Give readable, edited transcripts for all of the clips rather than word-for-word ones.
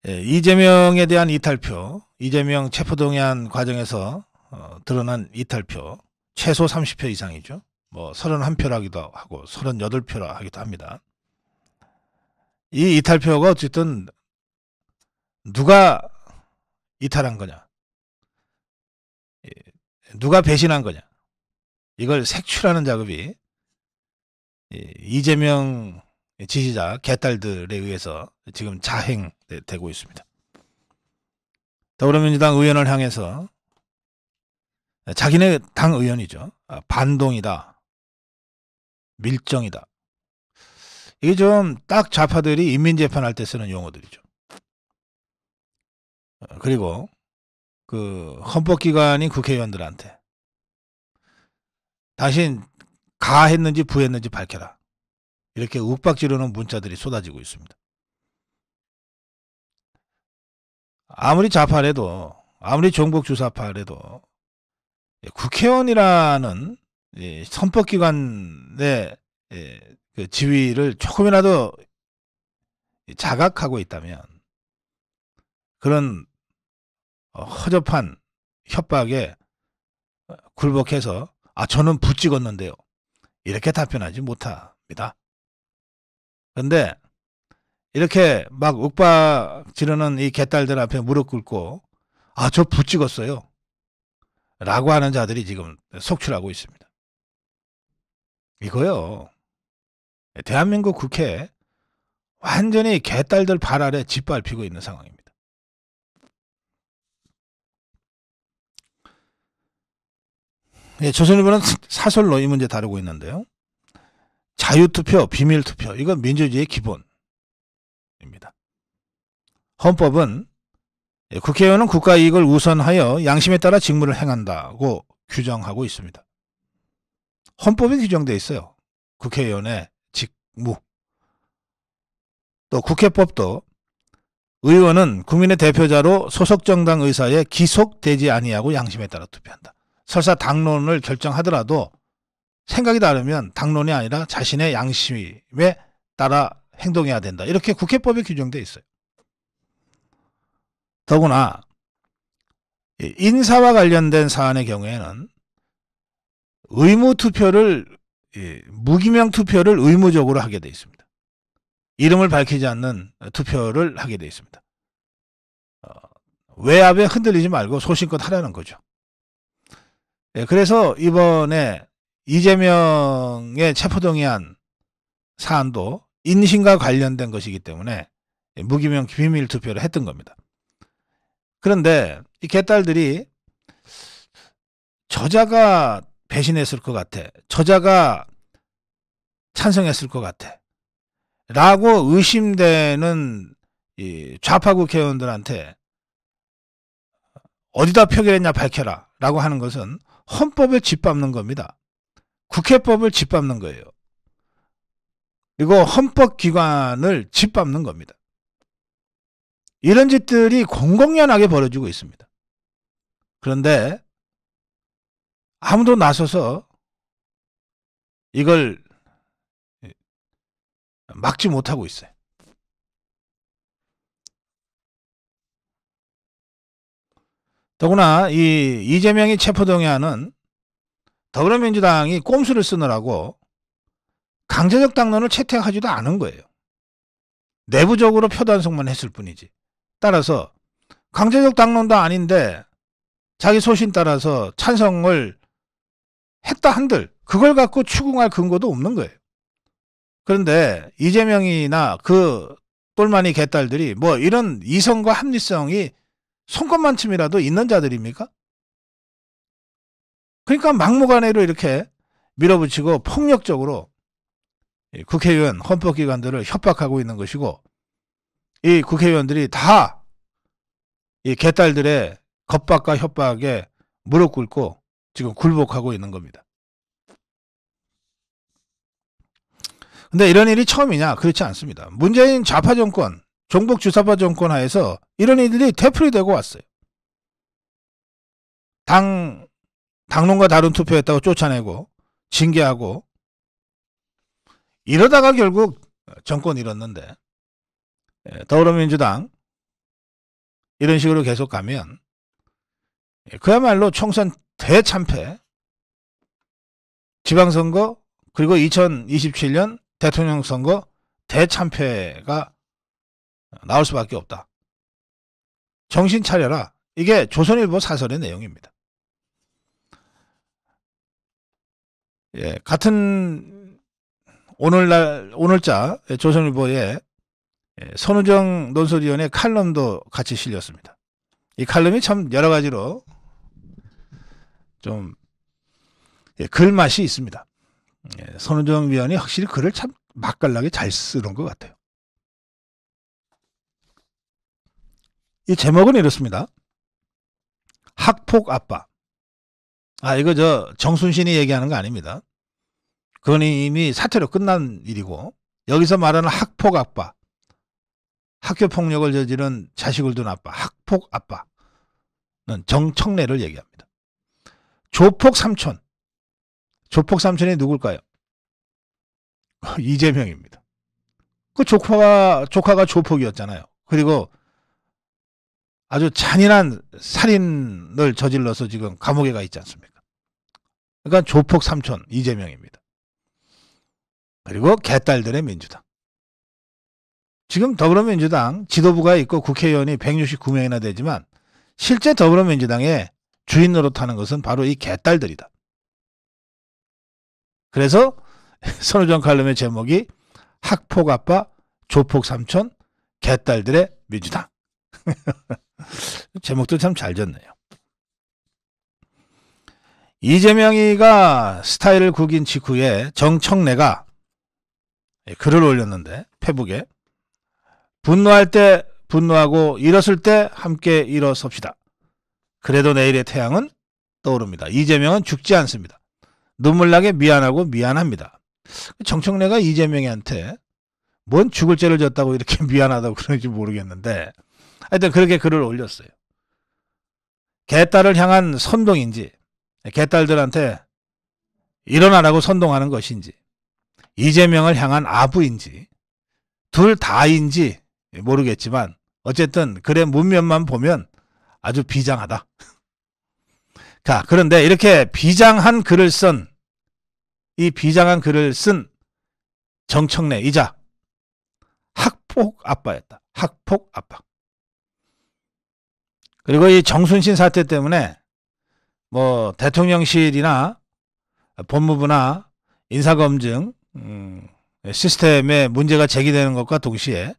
이재명에 대한 이탈표, 이재명 체포동의안 과정에서 드러난 이탈표 최소 30표 이상이죠. 뭐 31표라기도 하고 38표라 하기도 합니다. 이 이탈표가 어쨌든 누가 이탈한 거냐, 누가 배신한 거냐, 이걸 색출하는 작업이 이재명 지지자 개딸들에 의해서 지금 자행되고 있습니다. 더불어민주당 의원을 향해서 자기네 당 의원이죠. 반동이다, 밀정이다. 이게 좀 딱 좌파들이 인민재판할 때 쓰는 용어들이죠. 그리고 그 헌법기관인 국회의원들한테 당신 가했는지 부했는지 밝혀라. 이렇게 윽박지르는 문자들이 쏟아지고 있습니다. 아무리 좌파래도, 아무리 종북주사파래도 국회의원이라는 헌법기관의 그 지위를 조금이라도 자각하고 있다면 그런 허접한 협박에 굴복해서 저는 부찍었는데요, 이렇게 답변하지 못합니다. 그런데 이렇게 막 윽박 지르는 이 개딸들 앞에 무릎 꿇고 저 부찍었어요 라고 하는 자들이 지금 속출하고 있습니다. 이거요, 대한민국 국회에 완전히 개딸들 발 아래 짓밟히고 있는 상황입니다. 조선일보는 사설로 이 문제 다루고 있는데요. 자유투표, 비밀투표, 이건 민주주의의 기본입니다. 헌법은 국회의원은 국가이익을 우선하여 양심에 따라 직무를 행한다고 규정하고 있습니다. 헌법에 규정되어 있어요. 국회의원의 직무. 또 국회법도 의원은 국민의 대표자로 소속 정당 의사에 기속되지 아니하고 양심에 따라 투표한다. 설사 당론을 결정하더라도 생각이 다르면 당론이 아니라 자신의 양심에 따라 행동해야 된다. 이렇게 국회법에 규정되어 있어요. 더구나 인사와 관련된 사안의 경우에는 의무투표를, 무기명 투표를 의무적으로 하게 되어 있습니다. 이름을 밝히지 않는 투표를 하게 되어 있습니다. 외압에 흔들리지 말고 소신껏 하라는 거죠. 그래서 이번에 이재명의 체포동의안 사안도 인신과 관련된 것이기 때문에 무기명 비밀 투표를 했던 겁니다. 그런데 이 개딸들이 저자가 배신했을 것 같아, 저자가 찬성했을 것 같아 라고 의심되는 이 좌파 국회의원들한테 어디다 표결했냐 밝혀라 라고 하는 것은 헌법을 짓밟는 겁니다. 국회법을 짓밟는 거예요. 그리고 헌법기관을 짓밟는 겁니다. 이런 짓들이 공공연하게 벌어지고 있습니다. 그런데 아무도 나서서 이걸 막지 못하고 있어요. 더구나 이 이재명이 체포동의안은 더불어민주당이 꼼수를 쓰느라고 강제적 당론을 채택하지도 않은 거예요. 내부적으로 표단속만 했을 뿐이지. 따라서 강제적 당론도 아닌데 자기 소신 따라서 찬성을 했다 한들 그걸 갖고 추궁할 근거도 없는 거예요. 그런데 이재명이나 그 똘마니 개딸들이 뭐 이런 이성과 합리성이 손꼽만큼이라도 있는 자들입니까? 그러니까 막무가내로 이렇게 밀어붙이고 폭력적으로 국회의원, 헌법기관들을 협박하고 있는 것이고, 이 국회의원들이 다 이 개딸들의 겁박과 협박에 무릎 꿇고 지금 굴복하고 있는 겁니다. 근데 이런 일이 처음이냐? 그렇지 않습니다. 문재인 좌파 정권, 종북 주사파 정권 하에서 이런 일들이 되풀이되고 왔어요. 당론과 다른 투표했다고 쫓아내고 징계하고 이러다가 결국 정권 잃었는데, 더불어민주당 이런 식으로 계속 가면 그야말로 총선 대참패, 지방선거, 그리고 2027년 대통령 선거 대참패가 나올 수밖에 없다. 정신 차려라. 이게 조선일보 사설의 내용입니다. 예, 같은 오늘자 조선일보에 선우정 논설위원의 칼럼도 같이 실렸습니다. 이 칼럼이 참 여러 가지로 좀 글맛이 있습니다. 선우정 위원이 확실히 글을 참 맛깔나게 잘 쓰는 것 같아요. 이 제목은 이렇습니다. 학폭 아빠. 이거 정순신이 얘기하는 거 아닙니다. 그건 이미 사태로 끝난 일이고, 여기서 말하는 학폭 아빠, 학교 폭력을 저지른 자식을 둔 아빠, 학폭 아빠는 정청래를 얘기합니다. 조폭 삼촌. 조폭 삼촌이 누굴까요? 이재명입니다. 그 조카가 조폭이었잖아요. 그리고 아주 잔인한 살인을 저질러서 지금 감옥에 가 있지 않습니까? 그러니까 조폭 삼촌 이재명입니다. 그리고 개딸들의 민주당. 지금 더불어민주당 지도부가 있고 국회의원이 169명이나 되지만 실제 더불어민주당의 주인 노릇하는 것은 바로 이 개딸들이다. 그래서 선우정 칼럼의 제목이 학폭 아빠, 조폭 삼촌, 개딸들의 민주당. 제목도 참 잘 졌네요. 이재명이가 스타일을 구긴 직후에 정청래가 글을 올렸는데, 페북에 분노할 때 분노하고 일었을 때 함께 일어섭시다. 그래도 내일의 태양은 떠오릅니다. 이재명은 죽지 않습니다. 눈물나게 미안하고 미안합니다. 정청래가 이재명한테 뭔 죽을 죄를 졌다고 이렇게 미안하다고 그러는지 모르겠는데, 하여튼 그렇게 글을 올렸어요. 개딸을 향한 선동인지, 개딸들한테 일어나라고 선동하는 것인지, 이재명을 향한 아부인지, 둘 다인지 모르겠지만 어쨌든 글의 문면만 보면 아주 비장하다. 자, 그런데 이렇게 비장한 글을 쓴, 이 비장한 글을 쓴 정청래이자 학폭 아빠였다. 학폭 아빠. 그리고 이 정순신 사태 때문에 뭐 대통령실이나 법무부나 인사검증 시스템에 문제가 제기되는 것과 동시에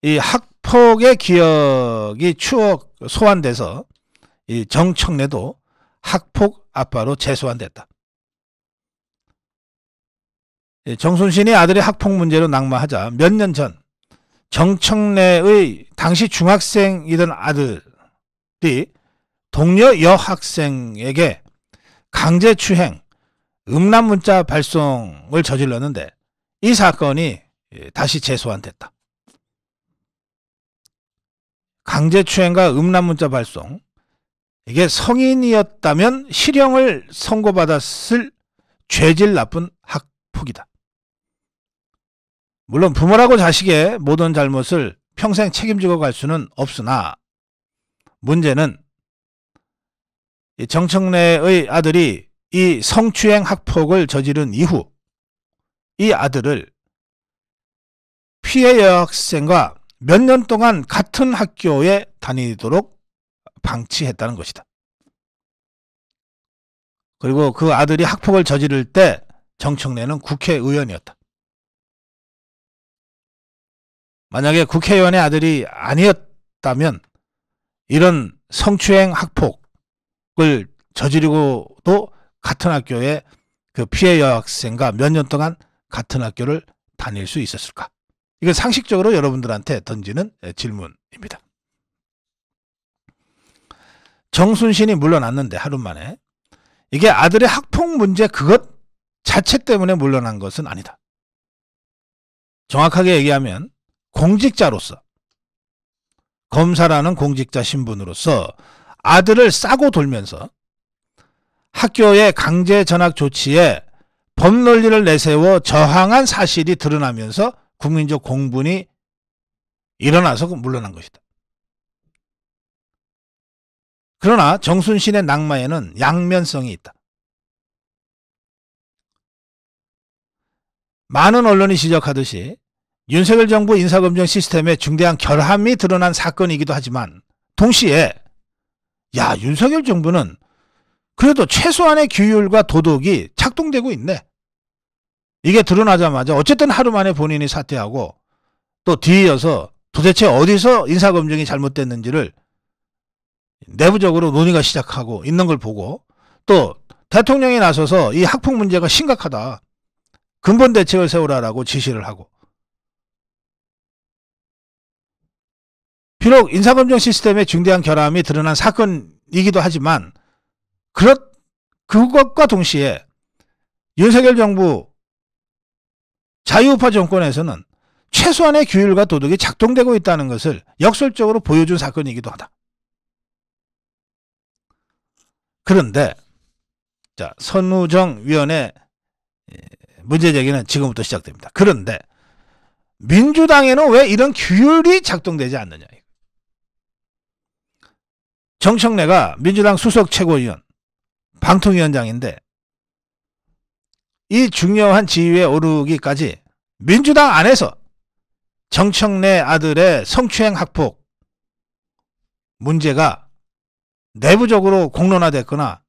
이 학폭의 기억이 추억 소환돼서 이 정청래도 학폭 아빠로 재소환됐다. 정순신이 아들의 학폭 문제로 낙마하자 몇 년 전 정청래의 당시 중학생이던 아들이 동료 여학생에게 강제추행, 음란문자 발송을 저질렀는데 이 사건이 다시 재소환됐다. 강제추행과 음란문자 발송, 이게 성인이었다면 실형을 선고받았을 죄질 나쁜 학폭이다. 물론 부모라고 자식의 모든 잘못을 평생 책임지고 갈 수는 없으나 문제는 정청래의 아들이 이 성추행 학폭을 저지른 이후 이 아들을 피해 여학생과 몇 년 동안 같은 학교에 다니도록 방치했다는 것이다. 그리고 그 아들이 학폭을 저지를 때 정청래는 국회의원이었다. 만약에 국회의원의 아들이 아니었다면 이런 성추행 학폭을 저지르고도 같은 학교에 그 피해 여학생과 몇 년 동안 같은 학교를 다닐 수 있었을까? 이건 상식적으로 여러분들한테 던지는 질문입니다. 정순신이 물러났는데 하루 만에 이게 아들의 학폭 문제 그것 자체 때문에 물러난 것은 아니다. 정확하게 얘기하면 공직자로서, 검사라는 공직자 신분으로서 아들을 싸고 돌면서 학교의 강제 전학 조치에 법논리를 내세워 저항한 사실이 드러나면서 국민적 공분이 일어나서 물러난 것이다. 그러나 정순신의 낙마에는 양면성이 있다. 많은 언론이 지적하듯이 윤석열 정부 인사검증 시스템에 중대한 결함이 드러난 사건이기도 하지만 동시에 윤석열 정부는 그래도 최소한의 규율과 도덕이 작동되고 있네. 이게 드러나자마자 어쨌든 하루 만에 본인이 사퇴하고 또 뒤이어서 도대체 어디서 인사검증이 잘못됐는지를 내부적으로 논의가 시작하고 있는 걸 보고 또 대통령이 나서서 이 학폭 문제가 심각하다. 근본 대책을 세우라라고 지시를 하고 비록 인사검증 시스템에 중대한 결함이 드러난 사건이기도 하지만 그것과 동시에 윤석열 정부 자유우파 정권에서는 최소한의 규율과 도덕이 작동되고 있다는 것을 역설적으로 보여준 사건이기도 하다. 그런데 선우정 위원의 문제제기는 지금부터 시작됩니다. 그런데 민주당에는 왜 이런 규율이 작동되지 않느냐. 정청래가 민주당 수석 최고위원, 방통위원장인데 이 중요한 지위에 오르기까지 민주당 안에서 정청래 아들의 성추행 학폭 문제가 내부적으로 공론화됐거나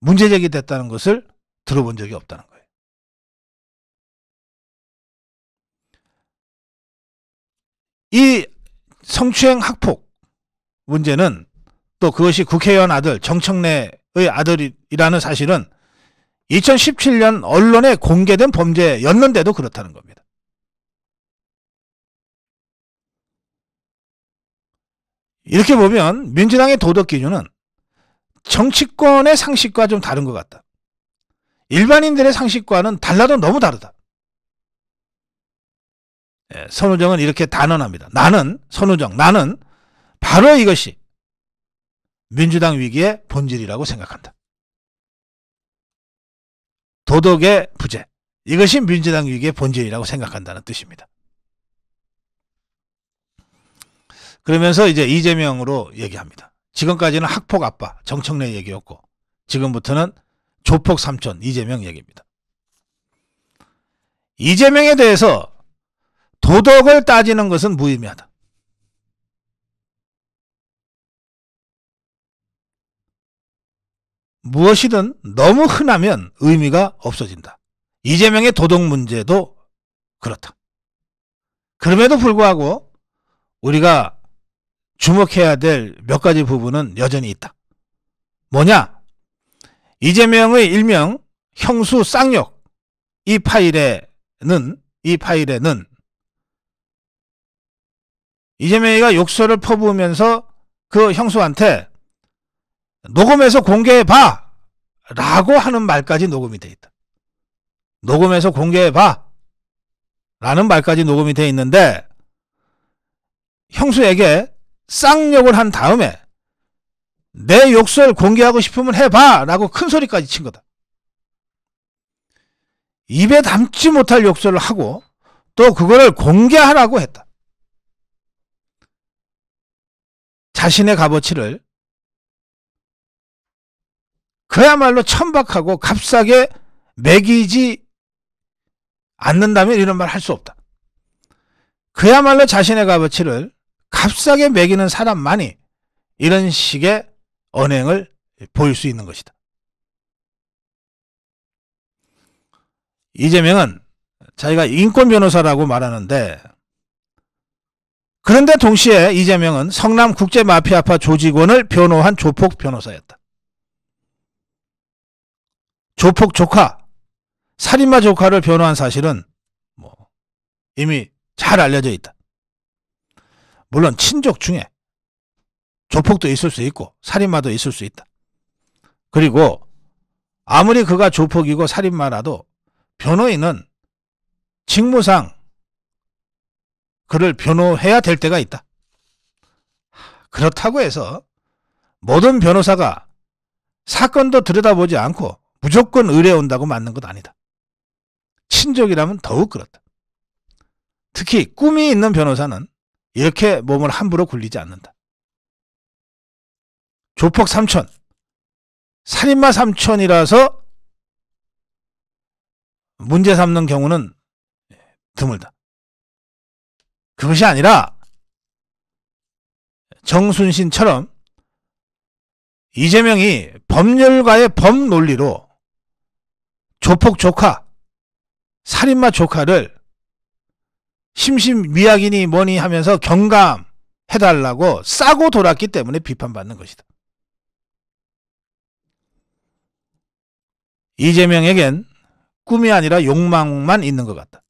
문제제기됐다는 것을 들어본 적이 없다는 거예요. 이 성추행 학폭 문제는 또 그것이 국회의원 아들 정청래의 아들이라는 사실은 2017년 언론에 공개된 범죄였는데도 그렇다는 겁니다. 이렇게 보면 민주당의 도덕 기준은 정치권의 상식과 좀 다른 것 같다. 일반인들의 상식과는 달라도 너무 다르다. 선우정은 이렇게 단언합니다. 나는 바로 이것이 민주당 위기의 본질이라고 생각한다. 도덕의 부재, 이것이 민주당 위기의 본질이라고 생각한다는 뜻입니다. 그러면서 이제 이재명으로 얘기합니다. 지금까지는 학폭 아빠 정청래 얘기였고 지금부터는 조폭 삼촌 이재명 얘기입니다. 이재명에 대해서 도덕을 따지는 것은 무의미하다. 무엇이든 너무 흔하면 의미가 없어진다. 이재명의 도덕 문제도 그렇다. 그럼에도 불구하고 우리가 주목해야 될 몇 가지 부분은 여전히 있다. 뭐냐? 이재명의 일명 형수 쌍욕 이 파일에는 이재명이가 욕설을 퍼부으면서 그 형수한테 녹음해서 공개해봐 라고 하는 말까지 녹음이 돼 있다. 녹음해서 공개해봐 라는 말까지 녹음이 돼 있는데 형수에게 쌍욕을 한 다음에 내 욕설 공개하고 싶으면 해봐 라고 큰 소리까지 친 거다. 입에 담지 못할 욕설을 하고 또 그거를 공개하라고 했다. 자신의 값어치를 그야말로 천박하고 값싸게 매기지 않는다면 이런 말 할 수 없다. 그야말로 자신의 값어치를 값싸게 매기는 사람만이 이런 식의 언행을 보일 수 있는 것이다. 이재명은 자기가 인권 변호사라고 말하는데 그런데 동시에 이재명은 성남국제마피아파 조직원을 변호한 조폭 변호사였다. 조폭 조카, 살인마 조카를 변호한 사실은 이미 잘 알려져 있다. 물론 친족 중에 조폭도 있을 수 있고 살인마도 있을 수 있다. 그리고 아무리 그가 조폭이고 살인마라도 변호인은 직무상 그를 변호해야 될 때가 있다. 그렇다고 해서 모든 변호사가 사건도 들여다보지 않고 무조건 의뢰온다고 맞는 것 아니다. 친족이라면 더욱 그렇다. 특히 꿈이 있는 변호사는 이렇게 몸을 함부로 굴리지 않는다. 조폭 삼촌, 살인마 삼촌이라서 문제 삼는 경우는 드물다. 그것이 아니라 정순신처럼 이재명이 법률가의 법논리로 조폭 조카, 살인마 조카를 심신미약이니 뭐니 하면서 경감해달라고 싸고 돌았기 때문에 비판받는 것이다. 이재명에겐 꿈이 아니라 욕망만 있는 것 같다.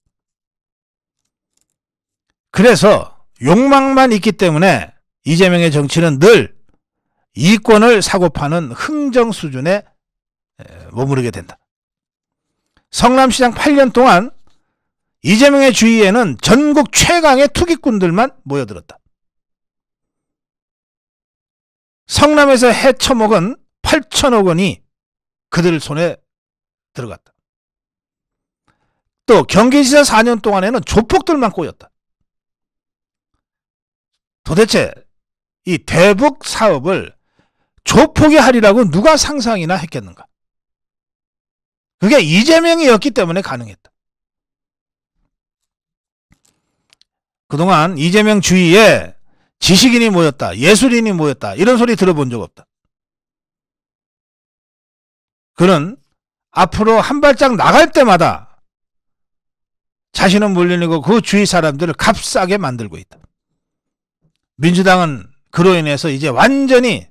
그래서 욕망만 있기 때문에 이재명의 정치는 늘 이권을 사고 파는 흥정 수준에 머무르게 된다. 성남시장 8년 동안 이재명의 주위에는 전국 최강의 투기꾼들만 모여들었다. 성남에서 헤쳐먹은 8천억 원이 그들 손에 들어갔다. 또 경기지사 4년 동안에는 조폭들만 꼬였다. 도대체 이 대북 사업을 조폭이 하리라고 누가 상상이나 했겠는가? 그게 이재명이었기 때문에 가능했다. 그동안 이재명 주위에 지식인이 모였다, 예술인이 모였다, 이런 소리 들어본 적 없다. 그는 앞으로 한 발짝 나갈 때마다 자신은 물론이고 그 주위 사람들을 값싸게 만들고 있다. 민주당은 그로 인해서 이제 완전히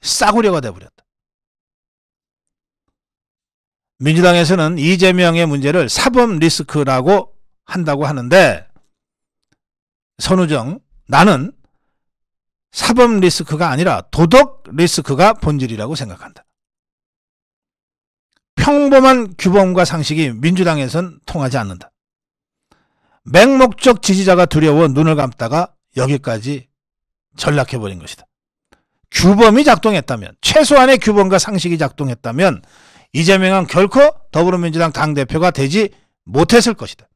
싸구려가 돼버렸다. 민주당에서는 이재명의 문제를 사법 리스크라고 한다고 하는데, 선우정, 나는 사법 리스크가 아니라 도덕 리스크가 본질이라고 생각한다. 평범한 규범과 상식이 민주당에선 통하지 않는다. 맹목적 지지자가 두려워 눈을 감다가 여기까지 전락해버린 것이다. 규범이 작동했다면, 최소한의 규범과 상식이 작동했다면 이재명은 결코 더불어민주당 당대표가 되지 못했을 것이다.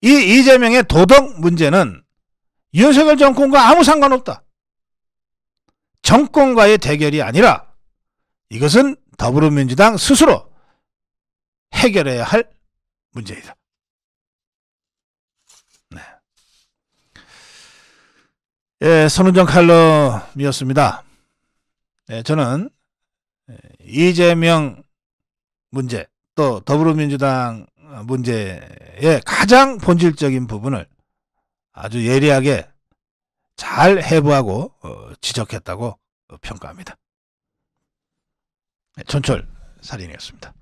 이 이재명의 도덕 문제는 윤석열 정권과 아무 상관없다. 정권과의 대결이 아니라 이것은 더불어민주당 스스로 해결해야 할 문제이다. 네. 예, 선우정 칼럼이었습니다. 예, 저는 이재명 문제, 또 더불어민주당 문제의 가장 본질적인 부분을 아주 예리하게 잘 해부하고 지적했다고 평가합니다. 촌철살인이었습니다.